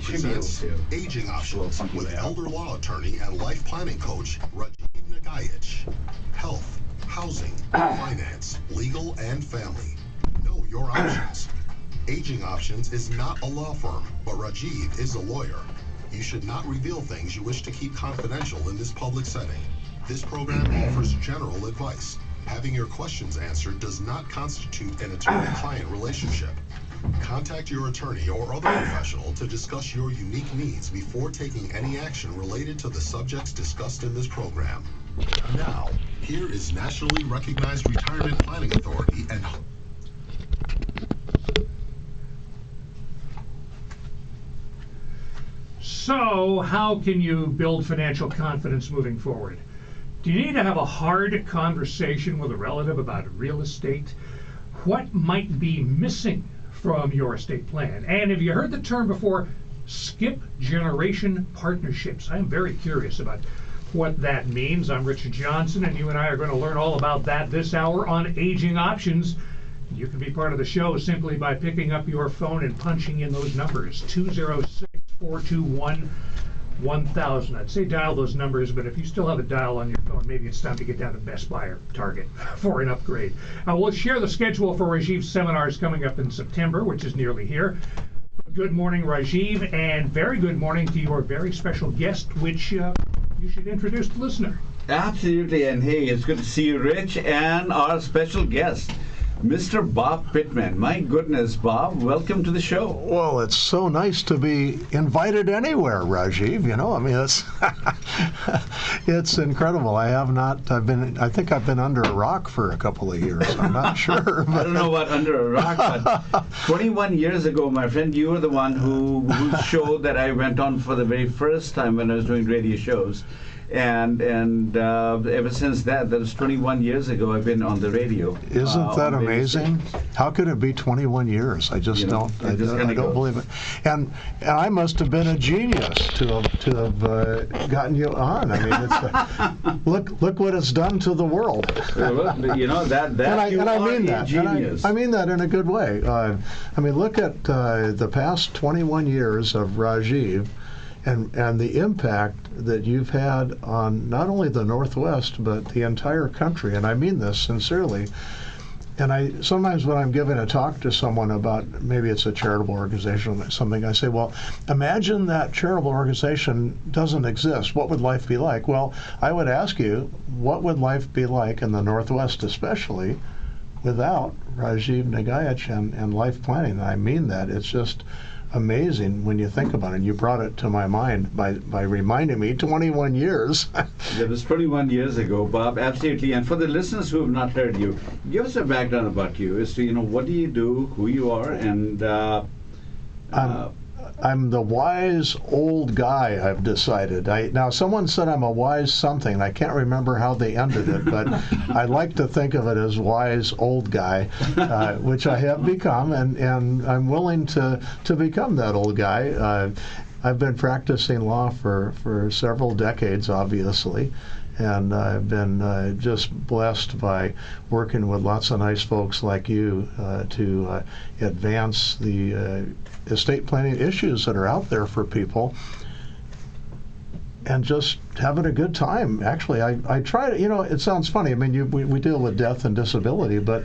presents Aging Options with elder law attorney and life planning coach Rajiv Nagaich. Health, housing, finance, legal, and family. Know your options. Aging Options is not a law firm, but Rajiv is a lawyer. You should not reveal things you wish to keep confidential in this public setting. This program offers general advice. Having your questions answered does not constitute an attorney-client relationship. Contact your attorney or other professional to discuss your unique needs before taking any action related to the subjects discussed in this program. Now, here is nationally recognized retirement planning authority and So, how can you build financial confidence moving forward? Do you need to have a hard conversation with a relative about real estate? What might be missing from your estate plan? And have you heard the term before, skip generation partnerships? I'm very curious about what that means. I'm Richard Johnson, and you and I are going to learn all about that this hour on Aging Options. You can be part of the show simply by picking up your phone and punching in those numbers, 206-421-1000. I'd say dial those numbers, but if you still have a dial on your phone, maybe it's time to get down to Best Buy or Target for an upgrade. We'll share the schedule for Rajiv's seminars coming up in September, which is nearly here. Good morning, Rajiv, and very good morning to your very special guest, which you should introduce the listener. Absolutely, and hey, it's good to see you, Rich, and our special guest, Mr. Bob Pittman. My goodness, Bob, welcome to the show. Well, it's so nice to be invited anywhere, Rajiv. You know, I mean, it's incredible. I think I've been under a rock for a couple of years. I'm not sure. I don't know about under a rock, but 21 years ago, my friend, you were the one whose show that I went on for the very first time when I was doing radio shows. And ever since that was 21 years ago, I've been on the radio. Isn't that amazing? How could it be 21 years? I just don't believe it. And I must have been a genius to have gotten you on. I mean, it's look what it's done to the world. You know that I mean that. Genius. I mean that in a good way. I mean, look at the past 21 years of Rajiv. And the impact that you've had on not only the Northwest, but the entire country. And I mean this sincerely. And sometimes when I'm giving a talk to someone about, maybe it's a charitable organization or something, I say, well, imagine that charitable organization doesn't exist. What would life be like? Well, I would ask you, what would life be like in the Northwest especially without Rajiv Nagaich and life planning? And I mean that. It's just amazing when you think about it. You brought it to my mind by reminding me 21 years. That was 21 years ago, Bob. Absolutely. And for the listeners who have not heard you, give us a background about you as to, what do you do, who you are, and I'm the wise old guy, I've decided. Now, someone said I'm a wise something. I can't remember how they ended it, but I like to think of it as wise old guy, which I have become, and I'm willing to become that old guy. I've been practicing law for several decades, obviously, and I've been just blessed by working with lots of nice folks like you to advance the estate planning issues that are out there for people, and just having a good time. Actually, I try to, it sounds funny. I mean, we deal with death and disability, but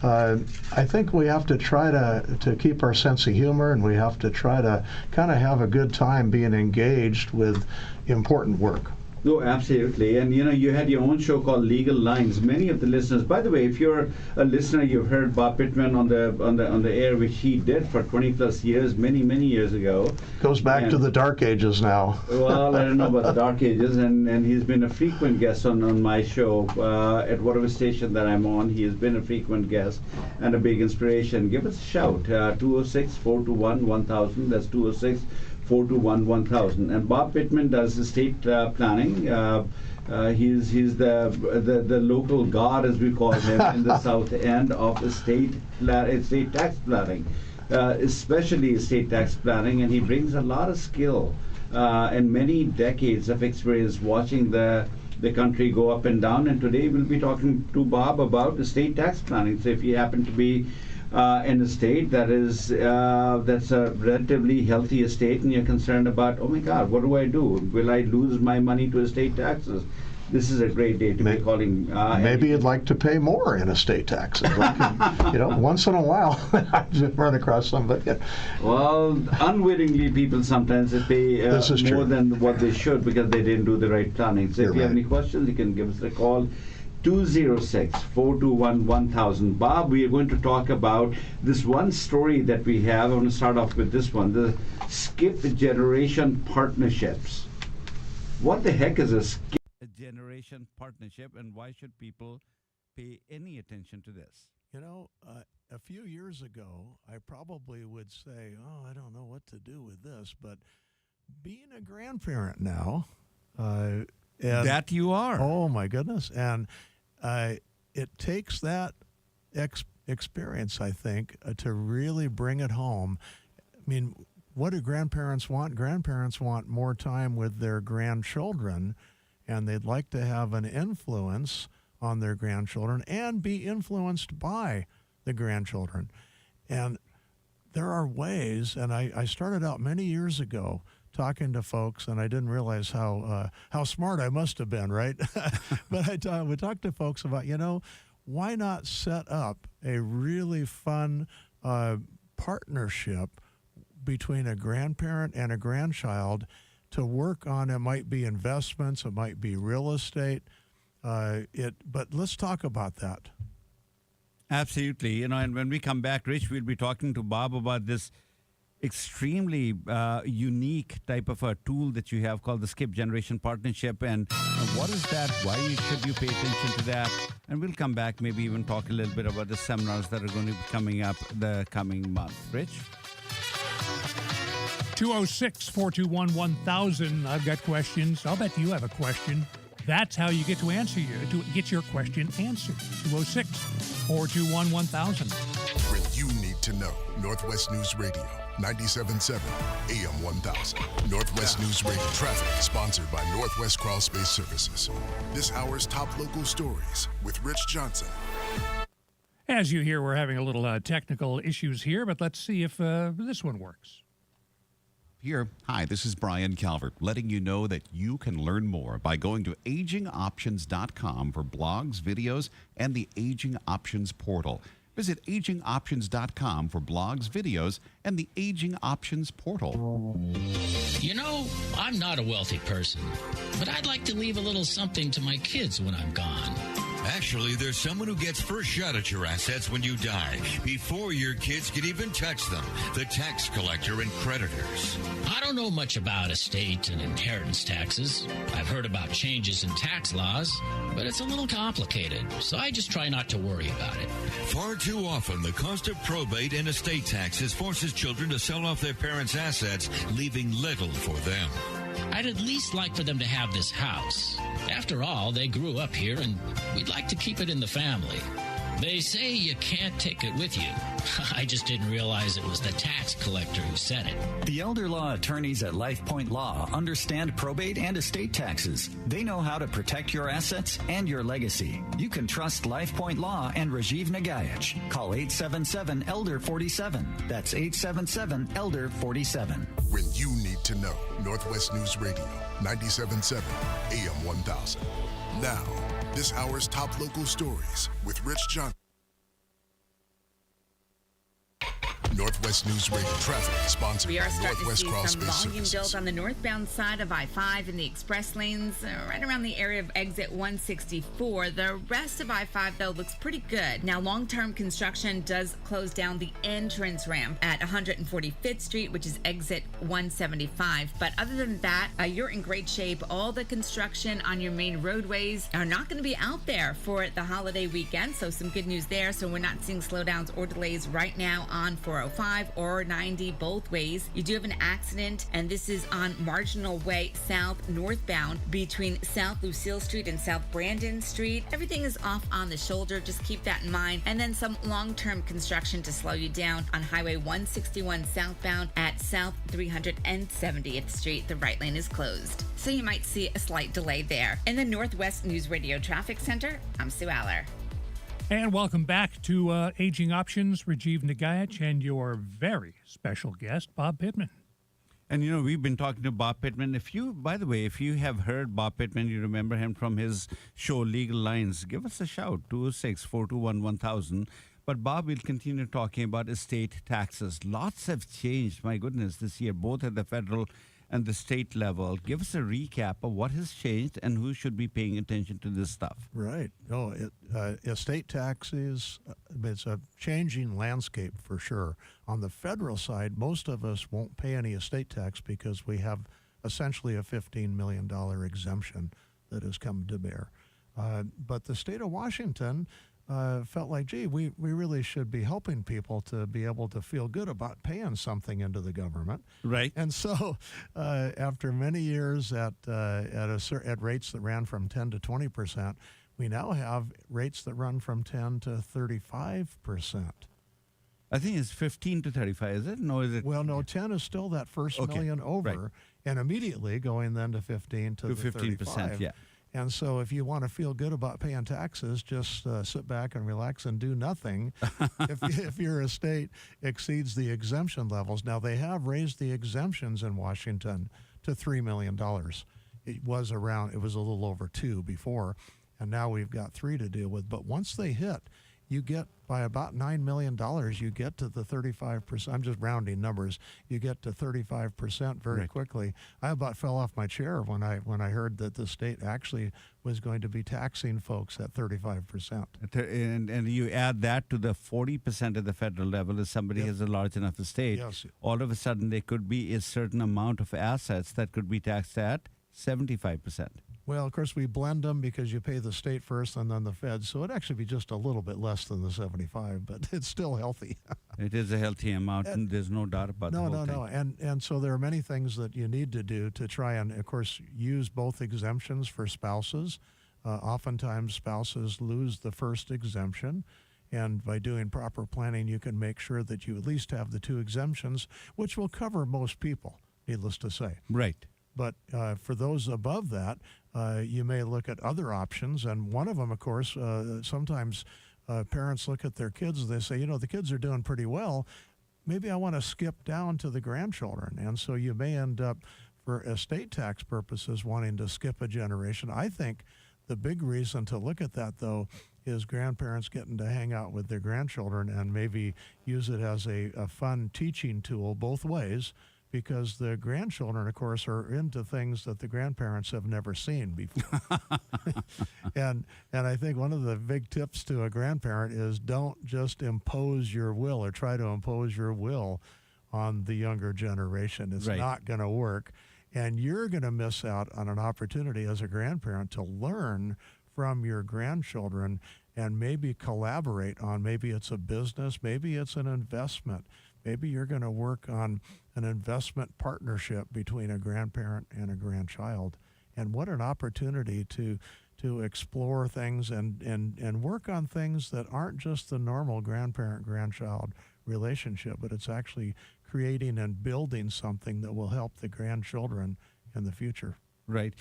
I think we have to try to keep our sense of humor, and we have to try to kind of have a good time being engaged with important work. No, absolutely. And you had your own show called Legal Lines. Many of the listeners, by the way, if you're a listener, you've heard Bob Pittman on the air, which he did for 20 plus years, many years ago. Goes back to the dark ages now. Well, I don't know about the dark ages, and he's been a frequent guest on my show at whatever station that I'm on. He has been a frequent guest and a big inspiration. Give us a shout, 206-421-1000. That's 206-421-1000. And Bob Pittman does estate planning. He's the local god, as we call him, in the south end of estate tax planning, especially estate tax planning, and he brings a lot of skill and many decades of experience watching the country go up and down. And today we'll be talking to Bob about estate tax planning. So if you happen to be an estate that is that's a relatively healthy estate, and you're concerned about, oh my God, what do I do? Will I lose my money to estate taxes? This is a great day to be calling. Maybe you'd like to pay more in estate taxes. Once in a while, I just run across somebody. Well, unwittingly, people sometimes pay more than what they should because they didn't do the right planning. So if you have any questions, you can give us a call. 206-421-1000. Bob, we are going to talk about this one story that we have. I want to start off with this one, the skip generation partnerships. What the heck is a skip generation partnership, and why should people pay any attention to this? A few years ago, I probably would say, I don't know what to do with this, but being a grandparent now, that you are. Oh my goodness. And it takes that experience, I think, to really bring it home. I mean, what do grandparents want? Grandparents want more time with their grandchildren, and they'd like to have an influence on their grandchildren and be influenced by the grandchildren. And there are ways, and I started out many years ago talking to folks, and I didn't realize how smart I must have been, right? But I would talk to folks about, why not set up a really fun partnership between a grandparent and a grandchild to work on. It might be investments, it might be real estate, but let's talk about that. Absolutely. And when we come back, Rich, we'll be talking to Bob about this extremely unique type of a tool that you have called the Skip Generation Partnership. And what is that? Why should you pay attention to that? And we'll come back, maybe even talk a little bit about the seminars that are going to be coming up the coming month. Rich? 206-421-1000. I've got questions. I'll bet you have a question. That's how you get to get your question answered. 206-421-1000. When you need to know. Northwest News Radio, 97.7 AM 1000. Northwest News Radio traffic sponsored by Northwest Crawl Space Services. This hour's top local stories with Rich Johnson. As you hear, we're having a little technical issues here, but let's see if this one works. Here. Hi, this is Brian Calvert, letting you know that you can learn more by going to AgingOptions.com for blogs, videos, and the Aging Options portal. Visit AgingOptions.com for blogs, videos, and the Aging Options portal. I'm not a wealthy person, but I'd like to leave a little something to my kids when I'm gone. Actually, there's someone who gets first shot at your assets when you die, before your kids can even touch them, the tax collector and creditors. I don't know much about estate and inheritance taxes. I've heard about changes in tax laws, but it's a little complicated, so I just try not to worry about it. Far too often, the cost of probate and estate taxes forces children to sell off their parents' assets, leaving little for them. I'd at least like for them to have this house. After all, they grew up here, and we'd like to keep it in the family. They say you can't take it with you. I just didn't realize it was the tax collector who said it. The elder law attorneys at LifePoint Law understand probate and estate taxes. They know how to protect your assets and your legacy. You can trust LifePoint Law and Rajiv Nagaich. Call 877-ELDER-47. That's 877-ELDER-47. When you need to know. Northwest News Radio, 97.7 AM 1000. Now, this hour's top local stories with Rich Johnson. Northwest News Radio traffic sponsored We are by starting Northwest to Crawl see some Space volume Services. built on the northbound side of I-5 in the express lanes, right around the area of exit 164. The rest of I-5, though, looks pretty good. Now, long-term construction does close down the entrance ramp at 145th Street, which is exit 175. But other than that, you're in great shape. All the construction on your main roadways are not going to be out there for the holiday weekend, so some good news there. So we're not seeing slowdowns or delays right now on 405 or 90 both ways. You do have an accident, and this is on Marginal Way South northbound between South Lucille Street and South Brandon Street. Everything is off on the shoulder. Just keep that in mind. And then some long-term construction to slow you down on Highway 161 southbound at South 370th Street. The right lane is closed, so you might see a slight delay there. In the Northwest News Radio Traffic Center, I'm Sue Aller. And welcome back to Aging Options, Rajiv Nagaich and your very special guest, Bob Pittman. And we've been talking to Bob Pittman. By the way, if you have heard Bob Pittman, you remember him from his show Legal Lines, give us a shout, 206-421-1000. But Bob will continue talking about estate taxes. Lots have changed, my goodness, this year, both at the federal and the state level. Give us a recap of what has changed and who should be paying attention to this stuff. Right. Estate taxes, it's a changing landscape for sure. On the federal side, most of us won't pay any estate tax because we have essentially a $15 million exemption that has come to bear. But the state of Washington felt like, gee, we really should be helping people to be able to feel good about paying something into the government. Right. And so after many years at rates that ran from 10 to 20%, we now have rates that run from 10 to 35%. I think it's 15 to 35, is it? No, is it? Well, no, 10 is still that first million over, right. And immediately going then to 15 to the 15%, 35. yeah. And so if you want to feel good about paying taxes, just sit back and relax and do nothing if your estate exceeds the exemption levels. Now, they have raised the exemptions in Washington to $3 million. It was a little over 2 before, and now we've got 3 to deal with. But once they hit, you get by about $9 million, you get to the 35%. I'm just rounding numbers. You get to 35% very right. quickly. I about fell off my chair when I heard that the state actually was going to be taxing folks at 35%. And you add that to the 40% at the federal level if somebody has a large enough estate. Yes. All of a sudden, there could be a certain amount of assets that could be taxed at 75%. Well, of course, we blend them because you pay the state first and then the feds. So it'd actually be just a little bit less than the 75, but it's still healthy. It is a healthy amount, and there's no doubt about the whole thing. No. And so there are many things that you need to do to try and, of course, use both exemptions for spouses. Oftentimes, spouses lose the first exemption. And by doing proper planning, you can make sure that you at least have the 2 exemptions, which will cover most people, needless to say. Right. But for those above that, you may look at other options. And one of them, of course, sometimes parents look at their kids and they say, the kids are doing pretty well. Maybe I want to skip down to the grandchildren. And so you may end up, for estate tax purposes, wanting to skip a generation. I think the big reason to look at that, though, is grandparents getting to hang out with their grandchildren and maybe use it as a fun teaching tool both ways. Because the grandchildren, of course, are into things that the grandparents have never seen before. and I think one of the big tips to a grandparent is don't just impose your will or try to impose your will on the younger generation. It's right. not going to work. And you're going to miss out on an opportunity as a grandparent to learn from your grandchildren and maybe collaborate on, maybe it's a business, maybe it's an investment. Maybe you're going to work on an investment partnership between a grandparent and a grandchild. And what an opportunity to explore things and work on things that aren't just the normal grandparent-grandchild relationship, but it's actually creating and building something that will help the grandchildren in the future. Right.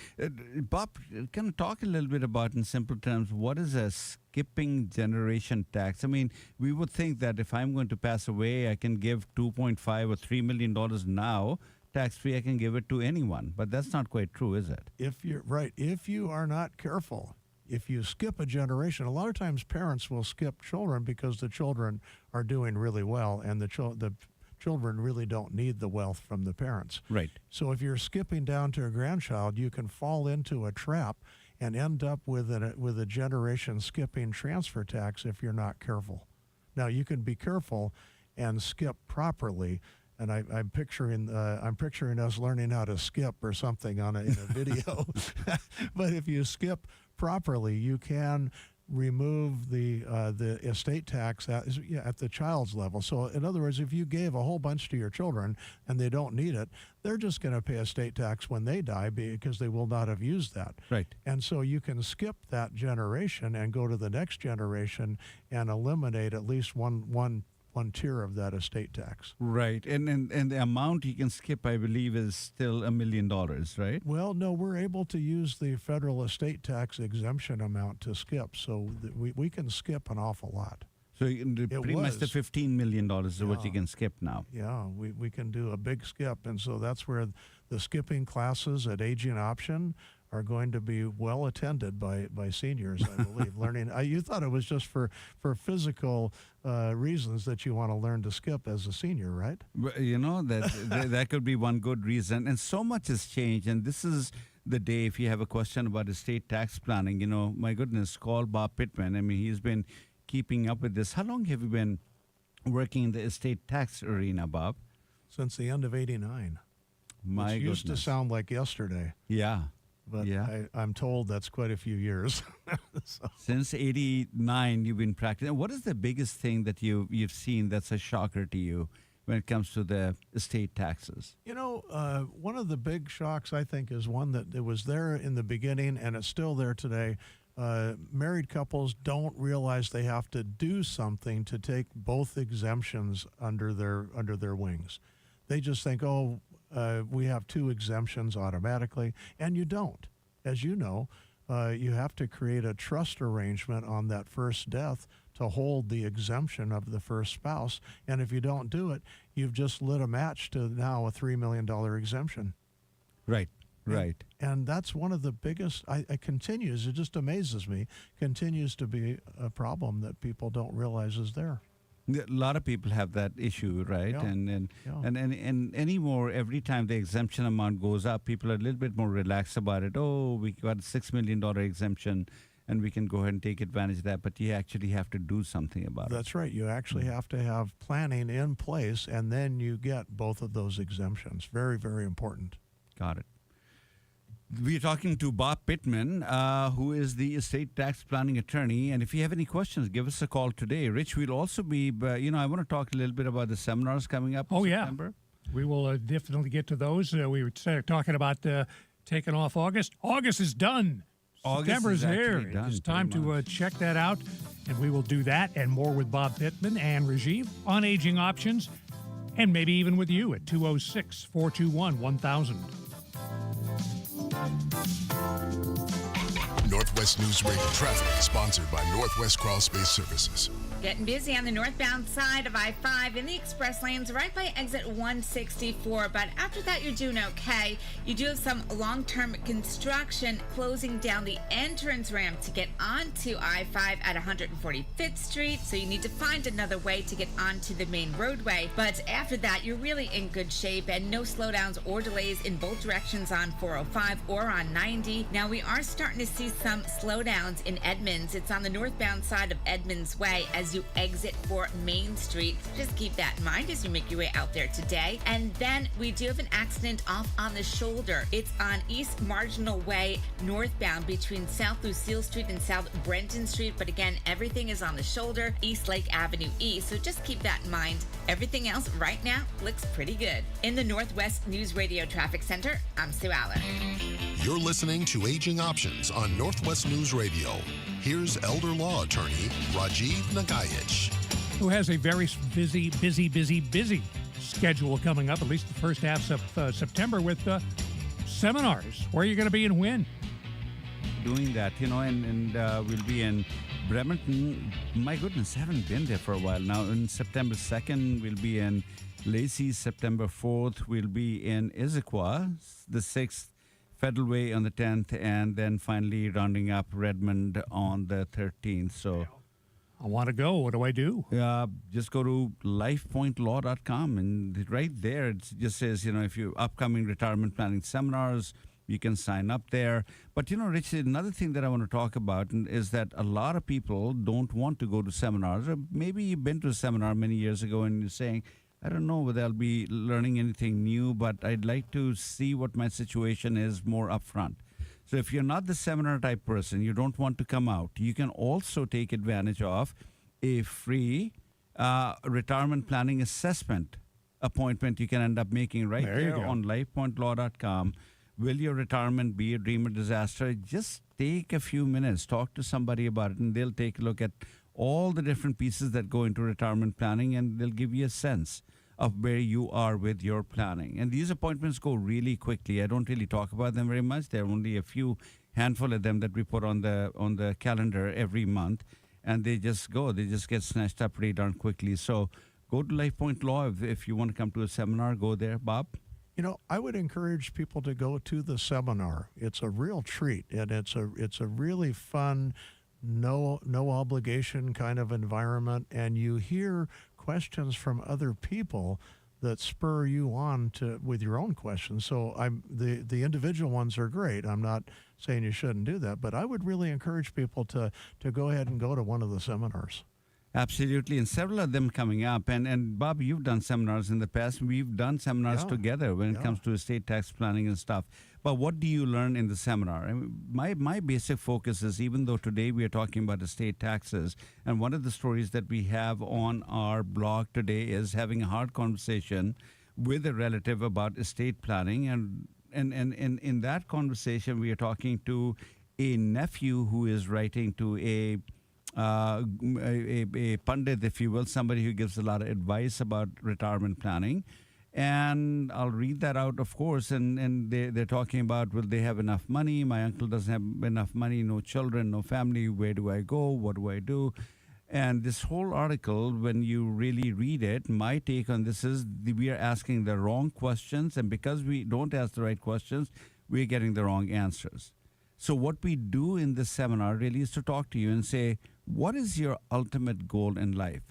Bob, can you talk a little bit about, in simple terms, what is a skipping generation tax? I mean, we would think that if I'm going to pass away, I can give $2.5 or $3 million now, tax-free, I can give it to anyone. But that's not quite true, is it? If you are not careful, if you skip a generation, a lot of times parents will skip children because the children are doing really well and the children really don't need the wealth from the parents. Right. So if you're skipping down to a grandchild, you can fall into a trap and end up with a generation skipping transfer tax if you're not careful. Now, you can be careful and skip properly. And I'm picturing us learning how to skip or something in a video. But if you skip properly, you can remove the estate tax at the child's level. So in other words, if you gave a whole bunch to your children and they don't need it, they're just going to pay estate tax when they die because they will not have used that. Right. And so you can skip that generation and go to the next generation and eliminate at least one one tier of that estate tax. Right. And the amount you can skip, I believe, is still $1 million, right? Well, no, we're able to use the federal estate tax exemption amount to skip, so that we can skip an awful lot. So pretty much the $15 million is what you can skip now. Yeah, we can do a big skip, and so that's where the skipping classes at Aging Option are going to be well attended by seniors, I believe. Learning, you thought it was just for physical reasons that you want to learn to skip as a senior, right? You know, that could be one good reason. And so much has changed, and this is the day if you have a question about estate tax planning, you know, my goodness, call Bob Pittman. I mean, he's been keeping up with this. How long have you been working in the estate tax arena, Bob? Since the end of '89. My Which used goodness. to sound like yesterday. Yeah. But yeah. I'm told that's quite a few years. So. Since '89, you've been practicing. What is the biggest thing that you've seen that's a shocker to you when it comes to the estate taxes? You know, one of the big shocks, I think, is one that it was there in the beginning and it's still there today. Married couples don't realize they have to do something to take both exemptions under their wings. They just think, we have two exemptions automatically, and you don't. As you know, you have to create a trust arrangement on that first death to hold the exemption of the first spouse, and if you don't do it, you've just lit a match to now a $3 million exemption. Right. Right. And that's one of the biggest, it continues, it just amazes me, continues to be a problem that people don't realize is there. A lot of people have that issue, right? Yeah. And anymore, every time the exemption amount goes up, people are a little bit more relaxed about it. Oh, we got a $6 million exemption and we can go ahead and take advantage of that. But you actually have to do something about it. That's right. You actually have to have planning in place, and then you get both of those exemptions. Very, very important. Got it. We're talking to Bob Pittman, who is the estate tax planning attorney. And if you have any questions, give us a call today. Rich, we'll also be, I want to talk a little bit about the seminars coming up in September. Yeah. We will definitely get to those. We were talking about taking off August. August is done. September's here. It's time to check that out. And we will do that and more with Bob Pittman and Rajiv on Aging Options. And maybe even with you at 206-421-1000. Northwest News Radio traffic sponsored by Northwest Crawl Space Services. Getting busy on the northbound side of I-5 in the express lanes right by exit 164, but after that you're doing okay. You do have some long-term construction closing down the entrance ramp to get onto I-5 at 145th Street, so you need to find another way to get onto the main roadway. But after that, you're really in good shape and no slowdowns or delays in both directions on 405 or on 90. Now we are starting to see some slowdowns in Edmonds. It's on the northbound side of Edmonds Way as you exit for Main Street. Just keep that in mind as you make your way out there today. And then we do have an accident off on the shoulder. It's on East Marginal Way northbound between South Lucille Street and South Brenton Street. But again, everything is on the shoulder, East Lake Avenue East. So just keep that in mind. Everything else right now looks pretty good. In the Northwest News Radio Traffic Center, I'm Sue Allen. You're listening to Aging Options on Northwest News Radio. Here's elder law attorney Rajiv Nagaich, who has a very busy schedule coming up, at least the first half of September with seminars. Where are you going to be and when? Doing that, and we'll be in Bremerton. My goodness, I haven't been there for a while now. On September 2nd, we'll be in Lacey. September 4th, we'll be in Issaquah. The 6th, Federal Way on the 10th, and then finally rounding up Redmond on the 13th. So I want to go. What do I do? Just go to lifepointlaw.com, and right there it just says, if you upcoming retirement planning seminars, you can sign up there. But, Rich, another thing that I want to talk about is that a lot of people don't want to go to seminars. Or maybe you've been to a seminar many years ago and you're saying, I don't know whether I'll be learning anything new, but I'd like to see what my situation is more upfront. So if you're not the seminar type person, you don't want to come out, you can also take advantage of a free retirement planning assessment appointment you can end up making right there on lifepointlaw.com. Will your retirement be a dream or disaster? Just take a few minutes, talk to somebody about it, and they'll take a look at all the different pieces that go into retirement planning, and they'll give you a sense of where you are with your planning. And these appointments go really quickly. I don't really talk about them very much. There are only a few handful of them that we put on the calendar every month, and they just go. They just get snatched up pretty darn quickly. So go to LifePoint Law if you want to come to a seminar. Go there, Bob. You know, I would encourage people to go to the seminar. It's a real treat, and it's a really fun, no obligation kind of environment, and you hear questions from other people that spur you on with your own questions. So the individual ones are great. I'm not saying you shouldn't do that, but I would really encourage people to go ahead and go to one of the seminars. Absolutely, and several of them coming up. And Bob, you've done seminars in the past. We've done seminars together when it comes to estate tax planning and stuff. But what do you learn in the seminar? I mean, my basic focus is, even though today we are talking about estate taxes, and one of the stories that we have on our blog today is having a hard conversation with a relative about estate planning. And in that conversation, we are talking to a nephew who is writing to a pundit, if you will, somebody who gives a lot of advice about retirement planning. And I'll read that out, of course, and they're talking about, will they have enough money? My uncle doesn't have enough money, no children, no family. Where do I go? What do I do? And this whole article, when you really read it, my take on this is we are asking the wrong questions, and because we don't ask the right questions, we're getting the wrong answers. So what we do in this seminar really is to talk to you and say, what is your ultimate goal in life?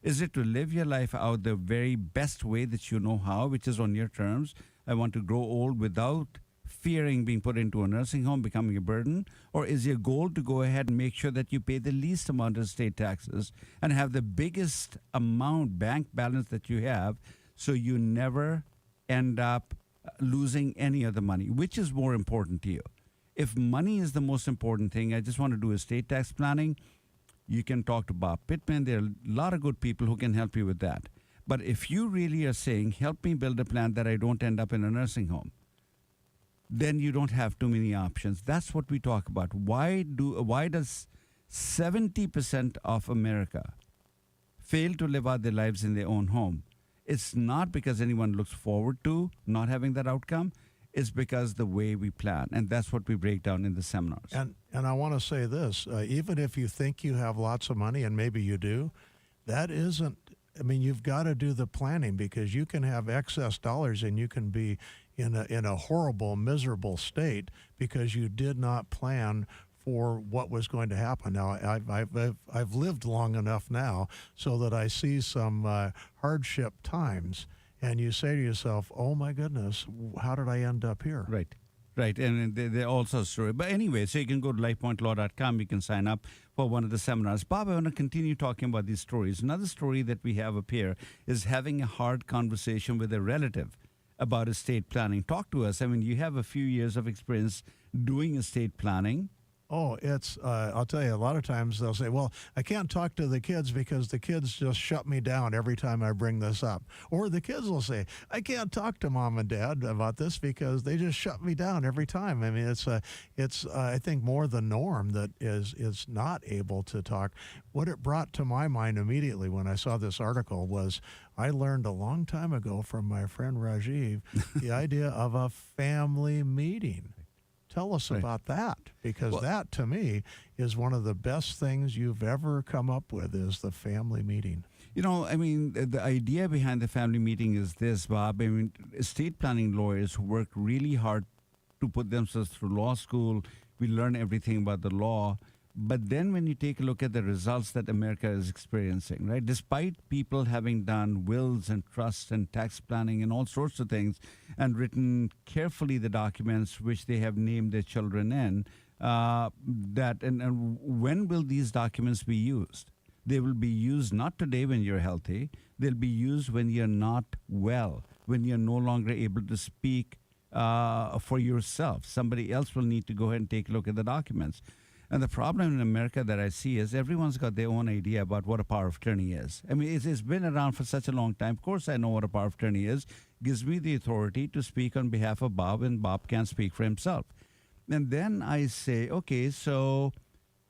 Is it to live your life out the very best way that you know how, which is on your terms? I want to grow old without fearing being put into a nursing home, becoming a burden? Or is your goal to go ahead and make sure that you pay the least amount of state taxes and have the biggest amount bank balance that you have, so you never end up losing any of the money? Which is more important to you? If money is the most important thing, I just want to do estate tax planning, you can talk to Bob Pittman. There are a lot of good people who can help you with that. But if you really are saying, help me build a plan that I don't end up in a nursing home, then you don't have too many options. That's what we talk about. Why does 70% of America fail to live out their lives in their own home? It's not because anyone looks forward to not having that outcome. It's because the way we plan, and that's what we break down in the seminars. And I want to say this, even if you think you have lots of money, and maybe you do, that isn't, I mean, you've got to do the planning, because you can have excess dollars and you can be in a horrible, miserable state because you did not plan for what was going to happen. Now, I've lived long enough now so that I see some hardship times. And you say to yourself, oh, my goodness, how did I end up here? Right. And they're also story. But anyway, so you can go to lifepointlaw.com. You can sign up for one of the seminars. Bob, I want to continue talking about these stories. Another story that we have up here is having a hard conversation with a relative about estate planning. Talk to us. I mean, you have a few years of experience doing estate planning. Oh, it's, I'll tell you, a lot of times they'll say, well, I can't talk to the kids because the kids just shut me down every time I bring this up. Or the kids will say, I can't talk to mom and dad about this because they just shut me down every time. I mean, it's I think, more the norm that is not able to talk. What it brought to my mind immediately when I saw this article was, I learned a long time ago from my friend Rajiv the idea of a family meeting. Tell us about that, because that, to me, is one of the best things you've ever come up with, is the family meeting. You know, I mean, the idea behind the family meeting is this, Bob. I mean, estate planning lawyers work really hard to put themselves through law school. We learn everything about the law. But then when you take a look at the results that America is experiencing, right, despite people having done wills and trusts and tax planning and all sorts of things and written carefully the documents which they have named their children in, and when will these documents be used? They will be used not today when you're healthy. They'll be used when you're not well, when you're no longer able to speak for yourself. Somebody else will need to go ahead and take a look at the documents. And the problem in America that I see is everyone's got their own idea about what a power of attorney is. I mean, it's been around for such a long time. Of course, I know what a power of attorney is. Gives me the authority to speak on behalf of Bob, and Bob can't speak for himself. And then I say, okay, so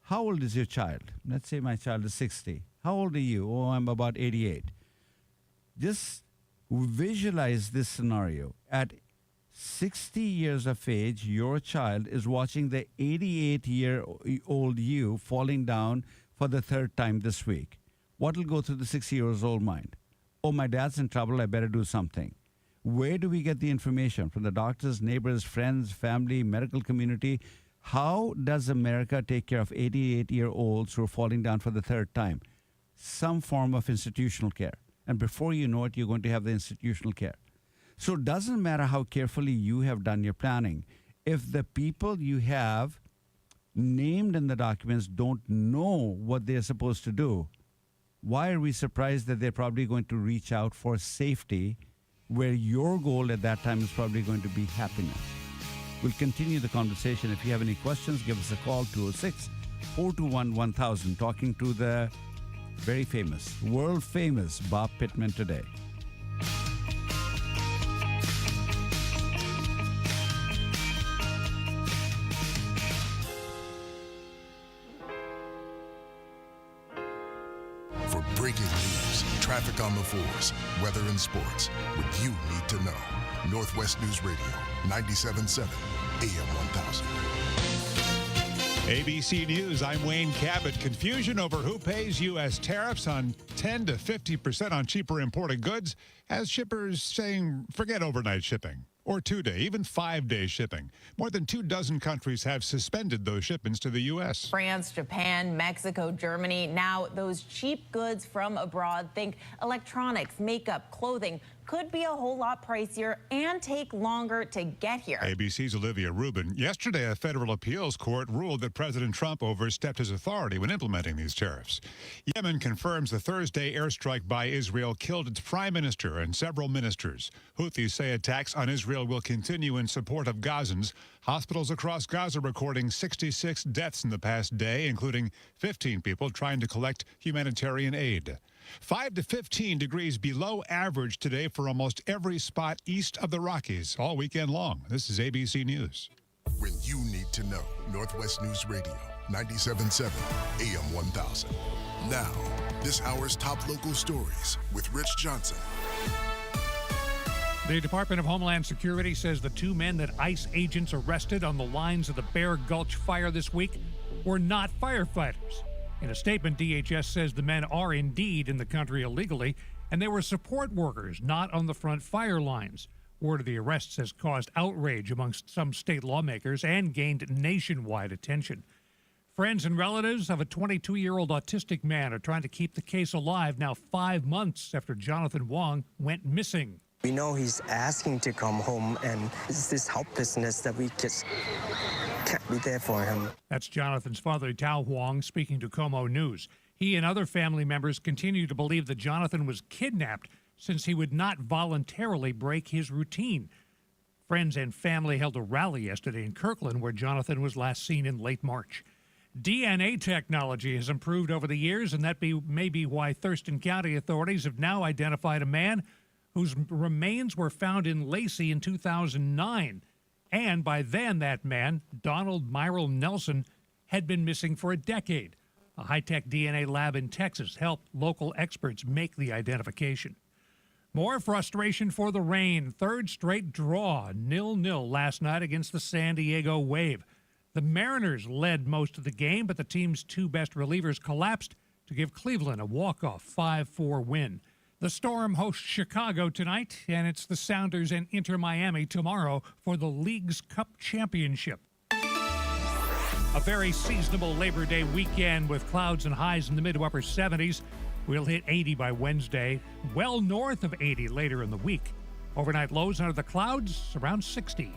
how old is your child? Let's say my child is 60. How old are you? Oh, I'm about 88. Just visualize this scenario. At 60 years of age, your child is watching the 88-year-old you falling down for the third time this week. What will go through the 60-year-old mind? Oh, my dad's in trouble. I better do something. Where do we get the information? From the doctors, neighbors, friends, family, medical community? How does America take care of 88-year-olds who are falling down for the third time? Some form of institutional care. And before you know it, you're going to have the institutional care. So it doesn't matter how carefully you have done your planning. If the people you have named in the documents don't know what they're supposed to do, why are we surprised that they're probably going to reach out for safety, where your goal at that time is probably going to be happiness? We'll continue the conversation. If you have any questions, give us a call, 206-421-1000. Talking to the very famous, world famous Bob Pittman today. For breaking news, traffic on the fours, weather and sports, what you need to know. Northwest News Radio, 97.7 AM 1000. ABC News, I'm Wayne Cabot. Confusion over who pays U.S. tariffs on 10 to 50% on cheaper imported goods has shippers saying forget overnight shipping or 2-day, even 5-day shipping. More than 24 countries have suspended those shipments to the U.S. France, Japan, Mexico, Germany. Now, those cheap goods from abroad, think electronics, makeup, clothing, could be a whole lot pricier and take longer to get here. ABC's Olivia Rubin. Yesterday, a federal appeals court ruled that President Trump overstepped his authority when implementing these tariffs. Yemen confirms the Thursday airstrike by Israel killed its prime minister and several ministers. Houthis say attacks on Israel will continue in support of Gazans. Hospitals across Gaza recording 66 deaths in the past day, including 15 people trying to collect humanitarian aid. 5 to 15 degrees below average today for almost every spot east of the Rockies all weekend long. This is ABC News. When you need to know, Northwest News Radio, 97.7 AM 1000. Now, this hour's top local stories with Rich Johnson. The Department of Homeland Security says the 2 men that ICE agents arrested on the lines of the Bear Gulch fire this week were not firefighters. In a statement, DHS says the men are indeed in the country illegally, and they were support workers, not on the front fire lines. Word of the arrests has caused outrage amongst some state lawmakers and gained nationwide attention. Friends and relatives of a 22-year-old autistic man are trying to keep the case alive now 5 months after Jonathan Wong went missing. We know he's asking to come home, and it's this helplessness that we just can't be there for him. That's Jonathan's father, Tao Huang, speaking to Como News. He and other family members continue to believe that Jonathan was kidnapped since he would not voluntarily break his routine. Friends and family held a rally yesterday in Kirkland, where Jonathan was last seen in late March. DNA technology has improved over the years, and that may be why Thurston County authorities have now identified a man whose remains were found in Lacey in 2009. And by then, that man, Donald Myrle Nelson, had been missing for a decade. A high-tech DNA lab in Texas helped local experts make the identification. More frustration for the Rain. Third straight draw, 0-0 last night against the San Diego Wave. The Mariners led most of the game, but the team's 2 best relievers collapsed to give Cleveland a walk-off 5-4 win. The Storm hosts Chicago tonight, and it's the Sounders and Inter Miami tomorrow for the League's Cup Championship. A very seasonable Labor Day weekend with clouds and highs in the mid to upper 70s. We'll hit 80 by Wednesday, well north of 80 later in the week. Overnight lows under the clouds around 60.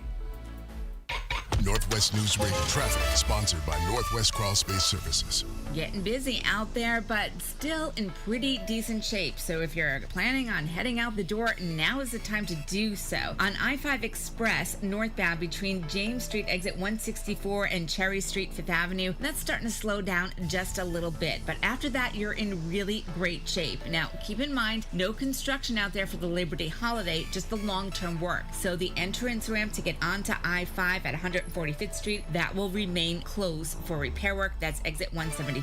Northwest News Radio traffic, sponsored by Northwest Crawl Space Services. Getting busy out there, but still in pretty decent shape. So if you're planning on heading out the door, now is the time to do so. On I-5 Express, northbound between James Street, exit 164, and Cherry Street, 5th Avenue, that's starting to slow down just a little bit. But after that, you're in really great shape. Now, keep in mind, no construction out there for the Labor Day holiday, just the long-term work. So the entrance ramp to get onto I-5 at 145th Street, that will remain closed for repair work. That's exit 175.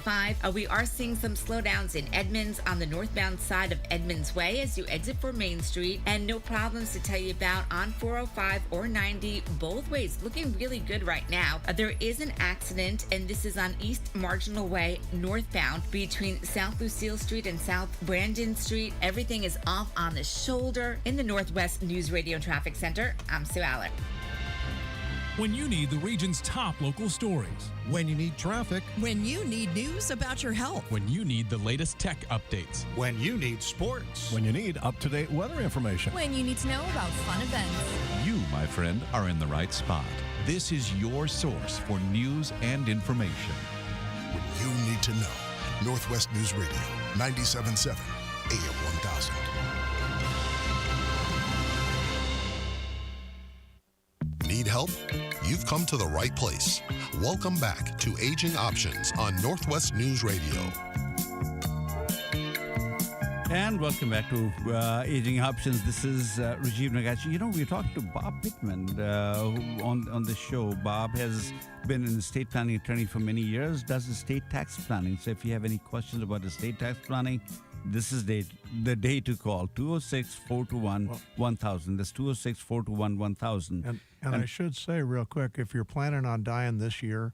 We are seeing some slowdowns in Edmonds on the northbound side of Edmonds Way as you exit for Main Street, and no problems to tell you about on 405 or 90, both ways looking really good right now. There is an accident, and this is on East Marginal Way northbound between South Lucille Street and South Brandon Street. Everything is off on the shoulder. In the Northwest News Radio and Traffic Center, I'm Sue Allen. When you need the region's top local stories. When you need traffic. When you need news about your health. When you need the latest tech updates. When you need sports. When you need up-to-date weather information. When you need to know about fun events. You, my friend, are in the right spot. This is your source for news and information. When you need to know. Northwest News Radio, 97.7 AM 1000. Need help? You've come to the right place. Welcome back to Aging Options on Northwest News Radio. And welcome back to Aging Options. This is Rajiv Nagaich. You know, we're talking to Bob Pittman on the show. Bob has been an estate planning attorney for many years, does estate tax planning. So if you have any questions about estate tax planning, this is the day to call, 206-421-1000. That's 206-421-1000. And I should say real quick, if you're planning on dying this year,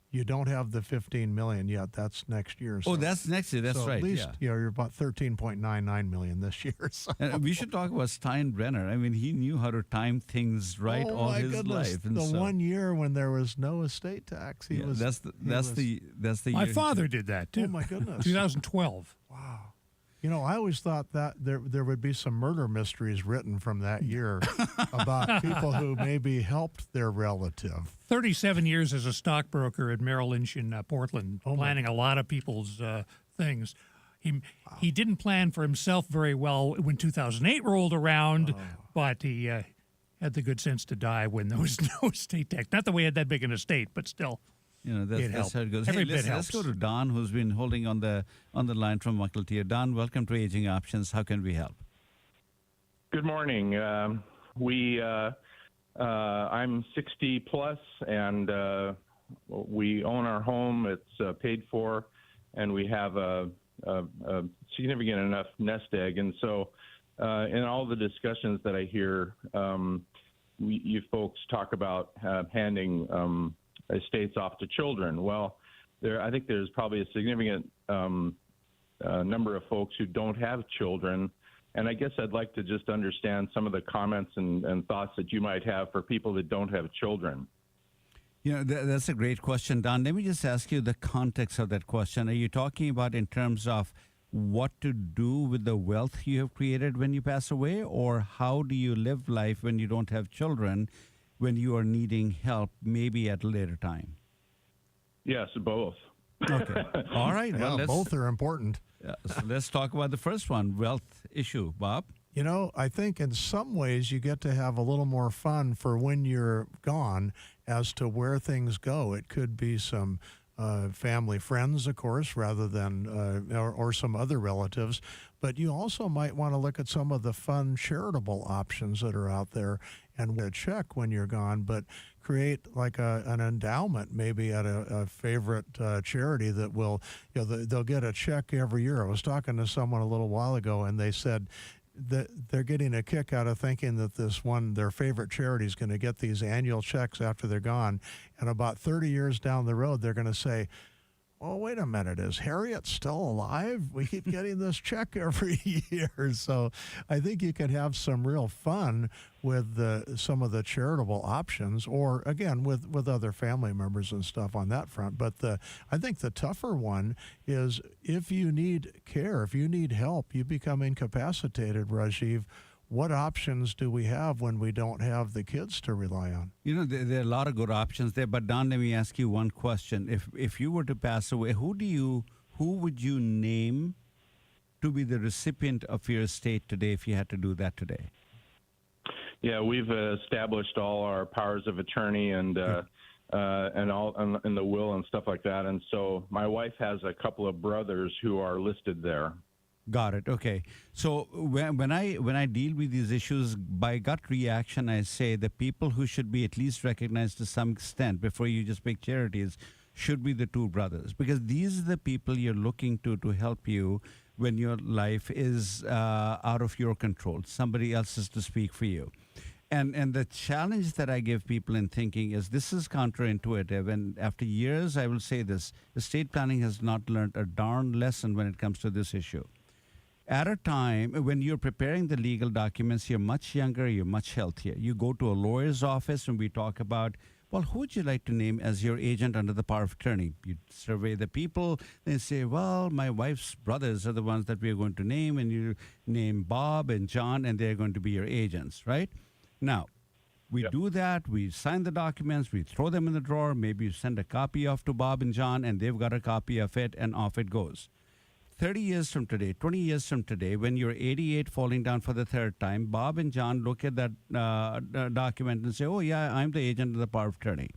you don't have the $15 million yet. That's next year. So, that's next year. That's right. At least you're about $13.99 million this year. So. And we should talk about Steinbrenner. I mean, he knew how to time things right all his life. And the 1 year when there was no estate tax, he was. That's the My year father did that too. Oh my goodness. 2012. Wow. You know, I always thought that there would be some murder mysteries written from that year about people who maybe helped their relative. 37 years as a stockbroker at Merrill Lynch in Portland, planning a lot of people's things. He didn't plan for himself very well when 2008 rolled around, but he had the good sense to die when there was no estate tax. Not that we had that big an estate, but still. You know, that's how it goes. Every hey, let's go to Don, who's been holding on the line from Mukiltea. Don, welcome to Aging Options. How can we help? Good morning. I'm 60 plus, and we own our home. It's paid for, and we have a significant enough nest egg. And so, in all the discussions that I hear, you folks talk about handing estates off to children. Well, I think there's probably a significant number of folks who don't have children, and I guess I'd like to just understand some of the comments and thoughts that you might have for people that don't have children. You know, that's a great question, Don. Let me just ask you the context of that question. Are you talking about in terms of what to do with the wealth you have created when you pass away, or how do you live life when you don't have children, when you are needing help, maybe at a later time? Yes, both. Okay. All right. Yeah, well, both are important. So let's talk about the first one, wealth issue. Bob? You know, I think in some ways you get to have a little more fun for when you're gone as to where things go. It could be some family friends, of course, rather than or some other relatives. But you also might want to look at some of the fun charitable options that are out there and a check when you're gone, but create like an endowment maybe at a favorite charity that will, they'll get a check every year. I was talking to someone a little while ago, and they said that they're getting a kick out of thinking that their favorite charity is going to get these annual checks after they're gone. And about 30 years down the road, they're going to say, oh, wait a minute, is Harriet still alive? We keep getting this check every year. So I think you can have some real fun with some of the charitable options, or, again, with other family members and stuff on that front. But I think the tougher one is if you need care, if you need help, you become incapacitated, Rajiv. what options do we have when we don't have the kids to rely on? You know, there are a lot of good options there, but Don, let me ask you one question. If you were to pass away, who would you name to be the recipient of your estate today if you had to do that today? Yeah, we've established all our powers of attorney and all in the will and stuff like that. And so my wife has a couple of brothers who are listed there. Got it. Okay. So when I deal with these issues, by gut reaction, I say the people who should be at least recognized to some extent before you just pick charities should be the two brothers, because these are the people you're looking to help you when your life is out of your control. Somebody else is to speak for you. And the challenge that I give people in thinking is this is counterintuitive. And after years, I will say this, estate planning has not learned a darn lesson when it comes to this issue. At a time when you're preparing the legal documents, you're much younger, you're much healthier. You go to a lawyer's office and we talk about, well, who would you like to name as your agent under the power of attorney? You survey the people, they say, well, my wife's brothers are the ones that we're going to name, and you name Bob and John, and they're going to be your agents, right? Now, we do that, we sign the documents, we throw them in the drawer, maybe you send a copy off to Bob and John, and they've got a copy of it, and off it goes. 30 years from today, 20 years from today, when you're 88 falling down for the third time, Bob and John look at that document and say, oh, yeah, I'm the agent of the power of attorney.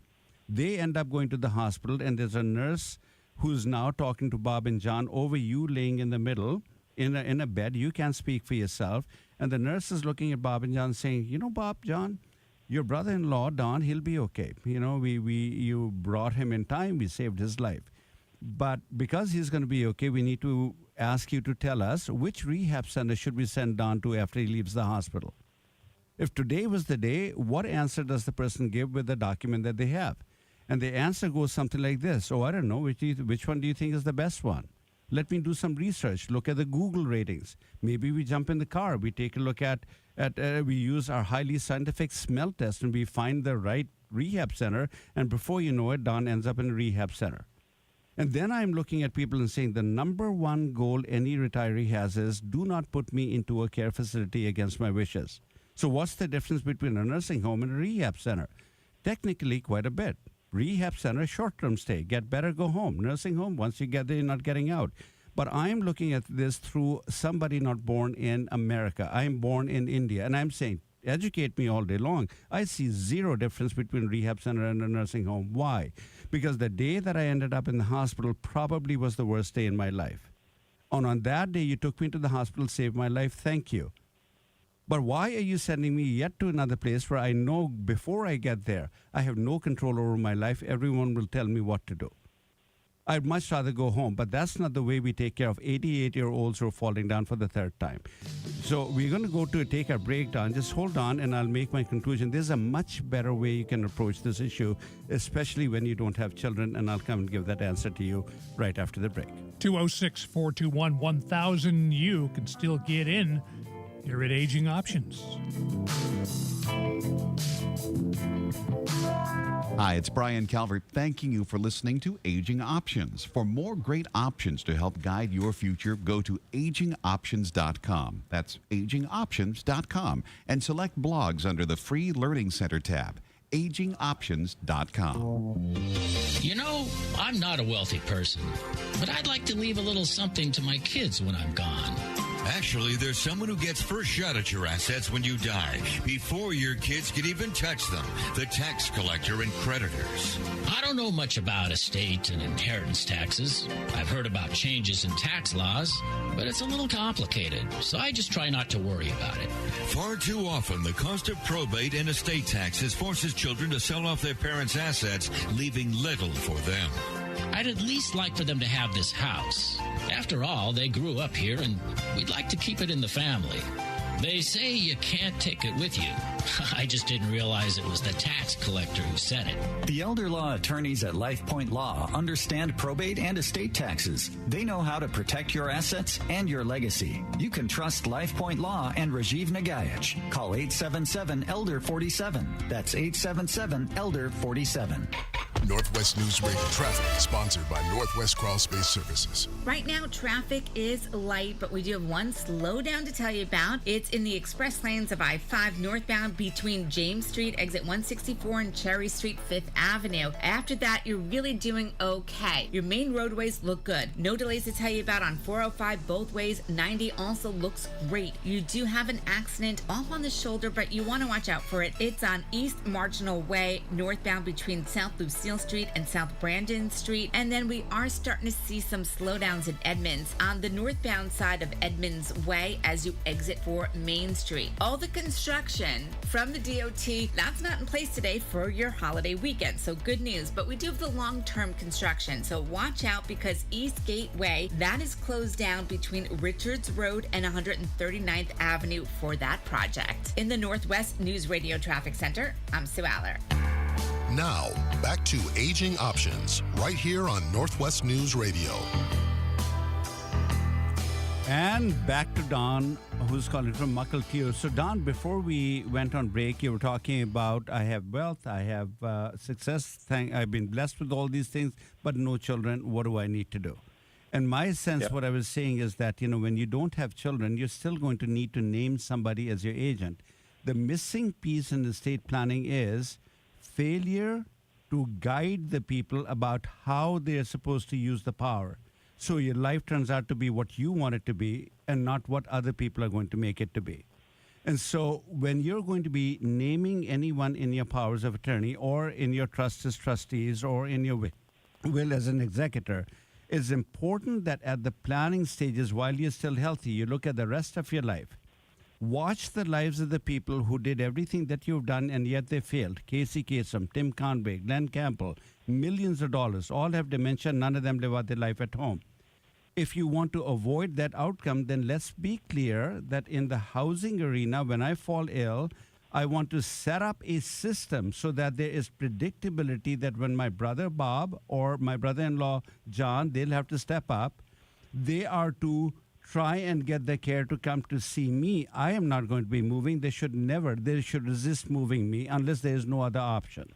They end up going to the hospital, and there's a nurse who's now talking to Bob and John over you laying in the middle in a bed. You can't speak for yourself. And the nurse is looking at Bob and John saying, you know, Bob, John, your brother-in-law, Don, he'll be okay. You know, you brought him in time. We saved his life. But because he's going to be okay, we need to ask you to tell us which rehab center should we send Don to after he leaves the hospital. If today was the day, what answer does the person give with the document that they have? And the answer goes something like this. Oh, I don't know. Which one do you think is the best one? Let me do some research. Look at the Google ratings. Maybe we jump in the car. We take a look at we use our highly scientific smell test, and we find the right rehab center. And before you know it, Don ends up in a rehab center. And then I'm looking at people and saying the number one goal any retiree has is do not put me into a care facility against my wishes. So what's the difference between a nursing home and a rehab center? Technically, quite a bit. Rehab center, short-term stay, get better, go home. Nursing home, once you get there, you're not getting out. But I'm looking at this through somebody not born in America. I'm born in India, and I'm saying, educate me all day long. I see zero difference between rehab center and a nursing home. Why? Because the day that I ended up in the hospital probably was the worst day in my life. And on that day, you took me to the hospital, saved my life. Thank you. But why are you sending me yet to another place where I know before I get there, I have no control over my life. Everyone will tell me what to do. I'd much rather go home, but that's not the way we take care of 88-year-olds who are falling down for the third time. So we're going to take our break down. Just hold on, and I'll make my conclusion. There's a much better way you can approach this issue, especially when you don't have children, and I'll come and give that answer to you right after the break. 206-421-1000. You can still get in here at Aging Options. Hi, it's Brian Calvert thanking you for listening to Aging Options. For more great options to help guide your future, go to AgingOptions.com. That's AgingOptions.com, and select blogs under the free Learning Center tab. AgingOptions.com. You know, I'm not a wealthy person, but I'd like to leave a little something to my kids when I'm gone. Actually, there's someone who gets first shot at your assets when you die, before your kids can even touch them, the tax collector and creditors. I don't know much about estate and inheritance taxes. I've heard about changes in tax laws, but it's a little complicated, so I just try not to worry about it. Far too often, the cost of probate and estate taxes forces children to sell off their parents' assets, leaving little for them. I'd at least like for them to have this house. After all, they grew up here, and we'd like to keep it in the family. They say you can't take it with you. I just didn't realize it was the tax collector who said it. The elder law attorneys at LifePoint Law understand probate and estate taxes. They know how to protect your assets and your legacy. You can trust LifePoint Law and Rajiv Nagaich. Call 877-ELDER-47. That's 877-ELDER-47. Northwest News Radio traffic, sponsored by Northwest Crawl Space Services. Right now, traffic is light, but we do have one slowdown to tell you about. It's in the express lanes of I-5 northbound between James Street, exit 164, and Cherry Street, 5th Avenue. After that, you're really doing okay. Your main roadways look good. No delays to tell you about on 405 both ways. 90 also looks great. You do have an accident off on the shoulder, but you want to watch out for it. It's on East Marginal Way, northbound between South Lucille Street and South Brandon Street. And then we are starting to see some slowdowns in Edmonds on the northbound side of Edmonds Way as you exit for Main Street. All the construction from the DOT, that's not in place today for your holiday weekend. So good news, but we do have the long-term construction. So watch out because East Gateway, that is closed down between Richards Road and 139th Avenue for that project. In the Northwest News Radio Traffic Center, I'm Sue Aller. Now, back to Aging Options, right here on Northwest News Radio. And back to Don, who's calling from Muckletier. So, Don, before we went on break, you were talking about I have wealth, I have success, I've been blessed with all these things, but no children. What do I need to do? And my sense, what I was saying is that, when you don't have children, you're still going to need to name somebody as your agent. The missing piece in estate planning is failure to guide the people about how they're supposed to use the power. So your life turns out to be what you want it to be and not what other people are going to make it to be. And so when you're going to be naming anyone in your powers of attorney or in your trust as trustees or in your will as an executor, it's important that at the planning stages, while you're still healthy, you look at the rest of your life. Watch the lives of the people who did everything that you've done and yet they failed. Casey Kasem, Tim Conway, Glenn Campbell, millions of dollars, all have dementia, none of them live out their life at home. If you want to avoid that outcome, then let's be clear that in the housing arena, when I fall ill, I want to set up a system so that there is predictability that when my brother Bob or my brother-in-law John, they'll have to step up. They are to try and get the care to come to see me. I am not going to be moving. They should resist moving me unless there is no other option.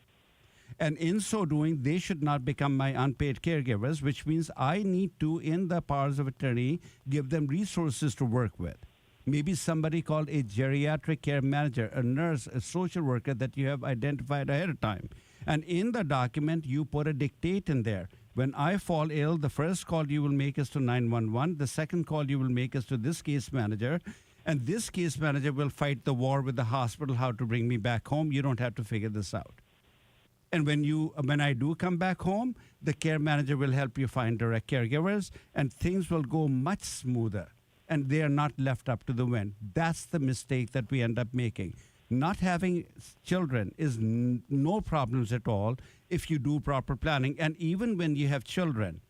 And in so doing, they should not become my unpaid caregivers, which means I need to, in the powers of attorney, give them resources to work with. Maybe somebody called a geriatric care manager, a nurse, a social worker that you have identified ahead of time. And in the document, you put a dictate in there. When I fall ill, the first call you will make is to 911. The second call you will make is to this case manager. And this case manager will fight the war with the hospital how to bring me back home. You don't have to figure this out. And when I do come back home, the care manager will help you find direct caregivers, and things will go much smoother. And they are not left up to the wind. That's the mistake that we end up making. Not having children is no problems at all if you do proper planning. And even when you have children,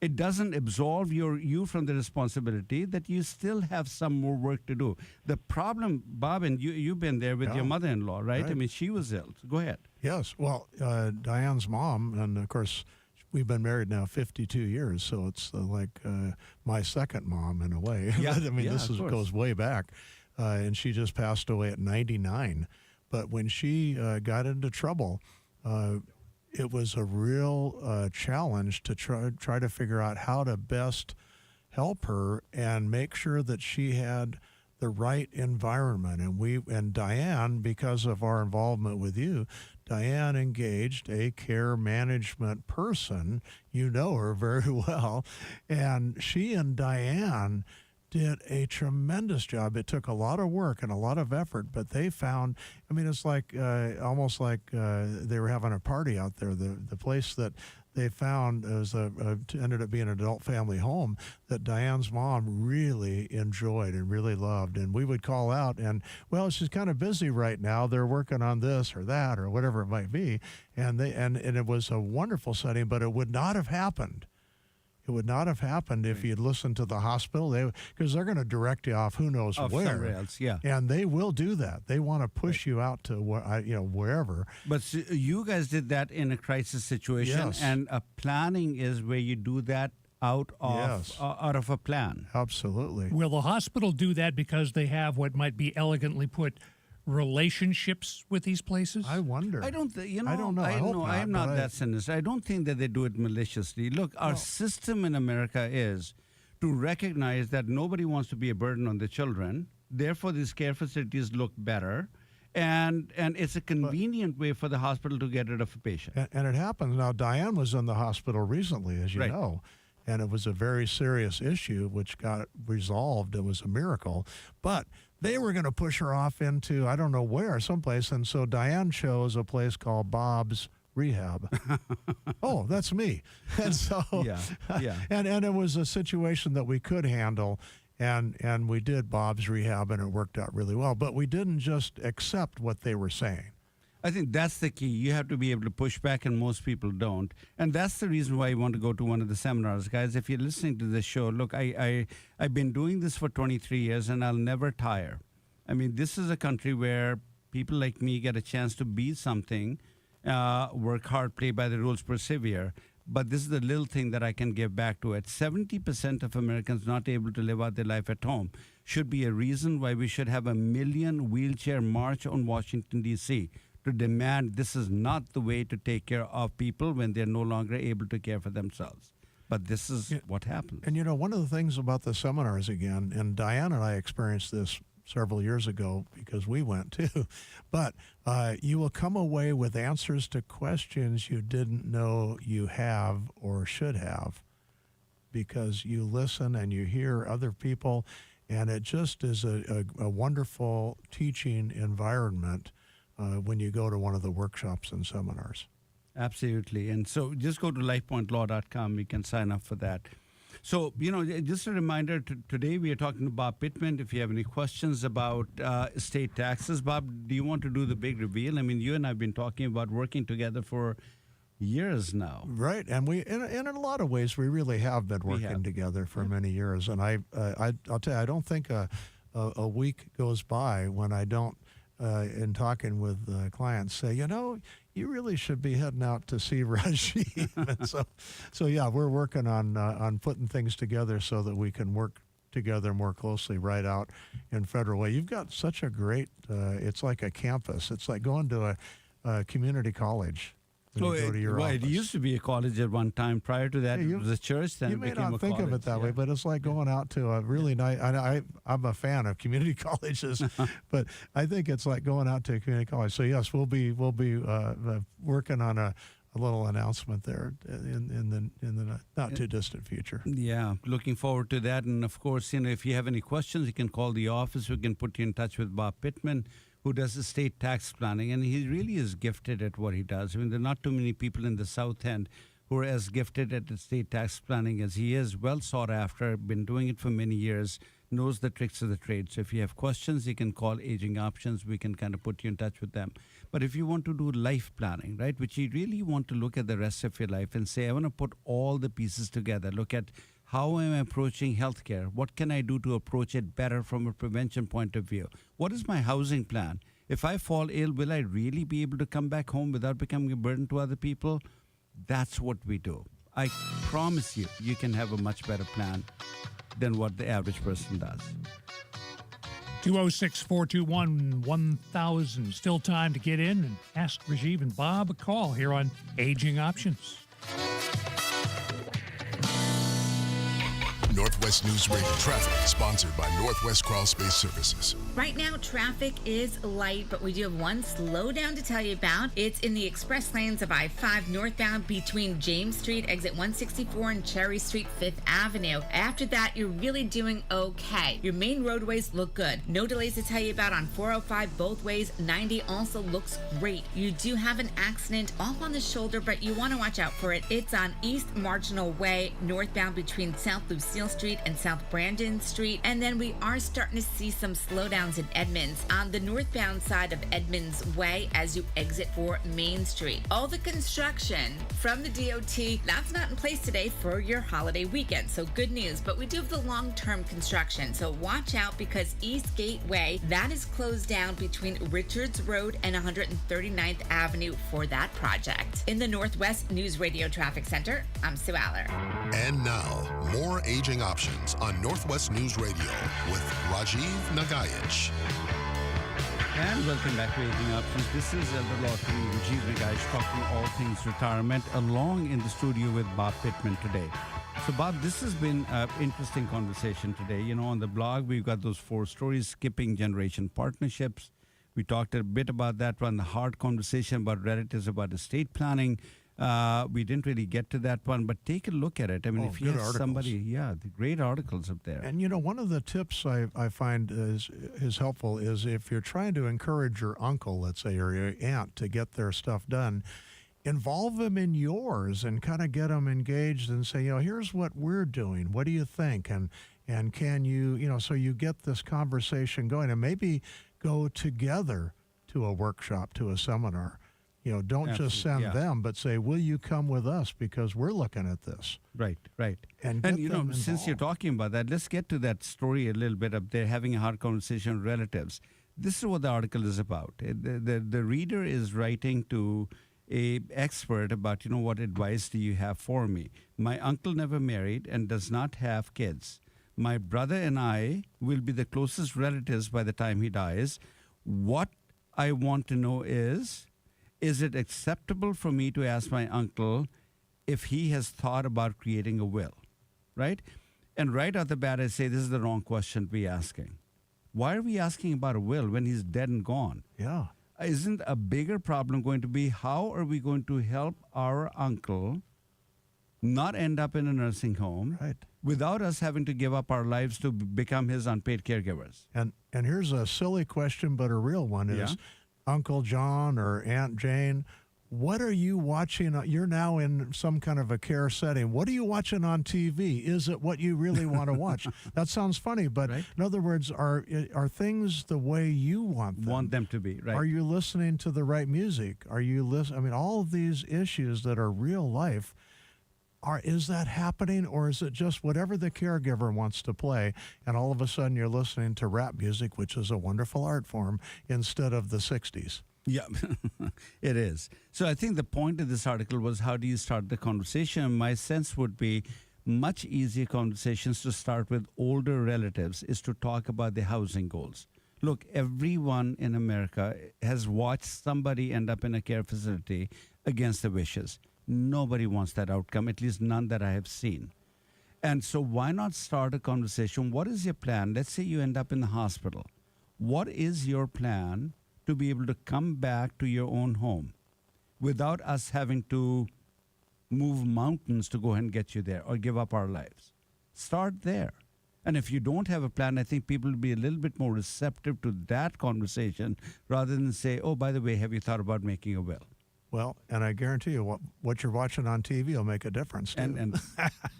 it doesn't absolve you from the responsibility that you still have some more work to do. The problem, Bob, and you've been there with your mother-in-law, right? I mean, she was ill. Go ahead. Yes. Well, Diane's mom, and of course, we've been married now 52 years, so it's like my second mom in a way. Yeah, I mean, this goes way back. And she just passed away at 99. But when she got into trouble, it was a real challenge to try to figure out how to best help her and make sure that she had the right environment. And Diane, because of our involvement with you, Diane engaged a care management person. You know her very well. And she and Diane did a tremendous job. It took a lot of work and a lot of effort, but they found, I mean, it's like almost like they were having a party out there. The place that they found ended up being an adult family home that Diane's mom really enjoyed and really loved. And we would call out and, well, she's kind of busy right now. They're working on this or that or whatever it might be. And it was a wonderful setting, but it would not have happened. It would not have happened if you'd listened to the hospital, because they're going to direct you off who knows where. Somewhere else, yeah. And they will do that. They want to push you out to wherever. But you guys did that in a crisis situation, yes. And a planning is where you do that out of a plan. Absolutely. Will the hospital do that because they have what might be elegantly put relationships with these places? I wonder. I don't, I don't know. I hope not, I'm not but that sinister. I don't think that they do it maliciously. Look, our system in America is to recognize that nobody wants to be a burden on the children. Therefore, these care facilities look better. And it's a convenient way for the hospital to get rid of a patient. And it happens. Now, Diane was in the hospital recently, as you know, and it was a very serious issue which got resolved. It was a miracle. But they were going to push her off into, I don't know where, someplace. And so Diane chose a place called Bob's Rehab. Oh, that's me. And so, and it was a situation that we could handle. And we did Bob's Rehab, and it worked out really well. But we didn't just accept what they were saying. I think that's the key. You have to be able to push back, and most people don't. And that's the reason why you want to go to one of the seminars. Guys, if you're listening to this show, look, I've been doing this for 23 years, and I'll never tire. I mean, this is a country where people like me get a chance to be something, work hard, play by the rules, persevere. But this is the little thing that I can give back to it. 70% of Americans not able to live out their life at home should be a reason why we should have a 1 million wheelchair march on Washington, D.C. to demand this is not the way to take care of people when they're no longer able to care for themselves. But this is what happens. And, one of the things about the seminars, again, and Diane and I experienced this several years ago because we went too, but you will come away with answers to questions you didn't know you have or should have because you listen and you hear other people, and it just is a wonderful teaching environment when you go to one of the workshops and seminars. Absolutely. And so just go to lifepointlaw.com. You can sign up for that. So, just a reminder, today we are talking to Bob Pittman. If you have any questions about estate taxes, Bob, do you want to do the big reveal? I mean, you and I have been talking about working together for years now. Right. And we, in a lot of ways, we really have been working together for many years. And I'll tell you, I don't think a week goes by when I don't, in talking with clients, say, you really should be heading out to see Rajiv. And so yeah, we're working on putting things together so that we can work together more closely right out in Federal Way. You've got such a great, it's like a campus. It's like going to a community college. It used to be a college at one time. Prior to that, it was a church. Then you may it became not a think college. of it that way, but it's like going out to a really nice. I'm a fan of community colleges, but I think it's like going out to a community college. So yes, we'll be working on a little announcement there in the not too distant future. Yeah, looking forward to that. And of course, if you have any questions, you can call the office. We can put you in touch with Bob Pittman, who does estate tax planning, and he really is gifted at what he does. I mean, there are not too many people in the South End who are as gifted at estate tax planning as he is, well sought after, been doing it for many years, knows the tricks of the trade. So if you have questions, you can call Aging Options. We can kind of put you in touch with them. But if you want to do life planning, right, which you really want to look at the rest of your life and say, I want to put all the pieces together, look at how am I approaching healthcare? What can I do to approach it better from a prevention point of view? What is my housing plan? If I fall ill, will I really be able to come back home without becoming a burden to other people? That's what we do. I promise you, you can have a much better plan than what the average person does. 206-421-1000. Still time to get in and ask Rajiv and Bob a call here on Aging Options. Northwest News Radio traffic, sponsored by Northwest Crawl Space Services. Right now, traffic is light, but we do have one slowdown to tell you about. It's in the express lanes of I-5 northbound between James Street, exit 164, and Cherry Street, 5th Avenue. After that, you're really doing okay. Your main roadways look good. No delays to tell you about on 405 both ways. 90 also looks great. You do have an accident off on the shoulder, but you want to watch out for it. It's on East Marginal Way, northbound between South Lucille Street and South Brandon Street. And then we are starting to see some slowdowns in Edmonds on the northbound side of Edmonds Way as you exit for Main Street. All the construction from the DOT, that's not in place today for your holiday weekend. So good news, but we do have the long-term construction. So watch out because East Gateway, that is closed down between Richards Road and 139th Avenue for that project. In the Northwest News Radio Traffic Center, I'm Sue Aller. And now, more Aging Options on Northwest News Radio with Rajiv Nagaich. And welcome back to Aging Options. This is Elder Law Attorney Rajiv Nagaich talking all things retirement, along in the studio with Bob Pittman today. So, Bob, this has been an interesting conversation today. You know, on the blog, we've got those 4 stories, skipping generation partnerships. We talked a bit about that one, the hard conversation about relatives, about estate planning. We didn't really get to that one, but take a look at it. I mean, if you have somebody, the great articles up there. And, you know, one of the tips I find is helpful is if you're trying to encourage your uncle, let's say, or your aunt to get their stuff done, involve them in yours and kind of get them engaged and say, you know, here's what we're doing. What do you think? And can you, you know, so you get this conversation going and maybe go together to a workshop, to a seminar. You know, don't just send them, but say, will you come with us because we're looking at this. Right. And you know, since you're talking about that, let's get to that story a little bit up there, having a hard conversation with relatives. This is what the article is about. The reader is writing to a expert about, you know, what advice do you have for me? My uncle never married and does not have kids. My brother and I will be the closest relatives by the time he dies. What I want to know is it acceptable for me to ask my uncle if he has thought about creating a will, right? And right off the bat, I say, this is the wrong question to be asking. Why are we asking about a will when he's dead and gone? Yeah. Isn't a bigger problem going to be how are we going to help our uncle not end up in a nursing home without us having to give up our lives to become his unpaid caregivers? And here's a silly question, but a real one is, Uncle John or Aunt Jane, what are you watching? You're now in some kind of a care setting. What are you watching on TV? Is it what you really want to watch? That sounds funny, but in other words, are things the way you want them to be? Right. Are you listening to the right music? Are you I mean, all of these issues that are real life. Is that happening, or is it just whatever the caregiver wants to play, and all of a sudden you're listening to rap music, which is a wonderful art form, instead of the 60s? Yeah, it is. So I think the point of this article was, how do you start the conversation? My sense would be much easier conversations to start with older relatives is to talk about the housing goals. Look, everyone in America has watched somebody end up in a care facility against their wishes. Nobody wants that outcome, at least none that I have seen. And so why not start a conversation? What is your plan? Let's say you end up in the hospital. What is your plan to be able to come back to your own home without us having to move mountains to go ahead and get you there or give up our lives? Start there. And if you don't have a plan, I think people will be a little bit more receptive to that conversation rather than say, oh, by the way, have you thought about making a will? Well, and I guarantee you, what you're watching on TV will make a difference, too. And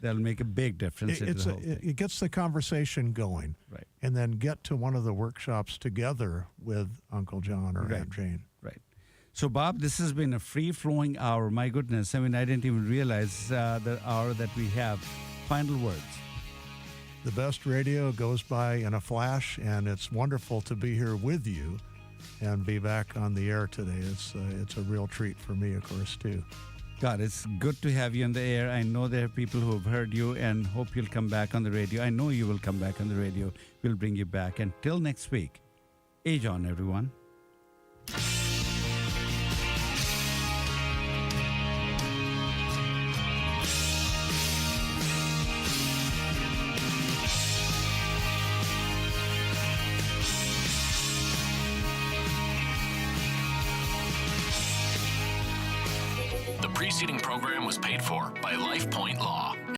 that'll make a big difference. It gets the conversation going. Right. And then get to one of the workshops together with Uncle John or Aunt Jane. Right. So, Bob, this has been a free-flowing hour. My goodness. I mean, I didn't even realize the hour that we have. Final words. The best radio goes by in a flash, and it's wonderful to be here with you and be back on the air today. It's a real treat for me, of course, too. God, it's good to have you on the air. I know there are people who have heard you and hope you'll come back on the radio. I know you will come back on the radio. We'll bring you back. Until next week, age on, everyone. The preceding program was paid for by LifePoint Law.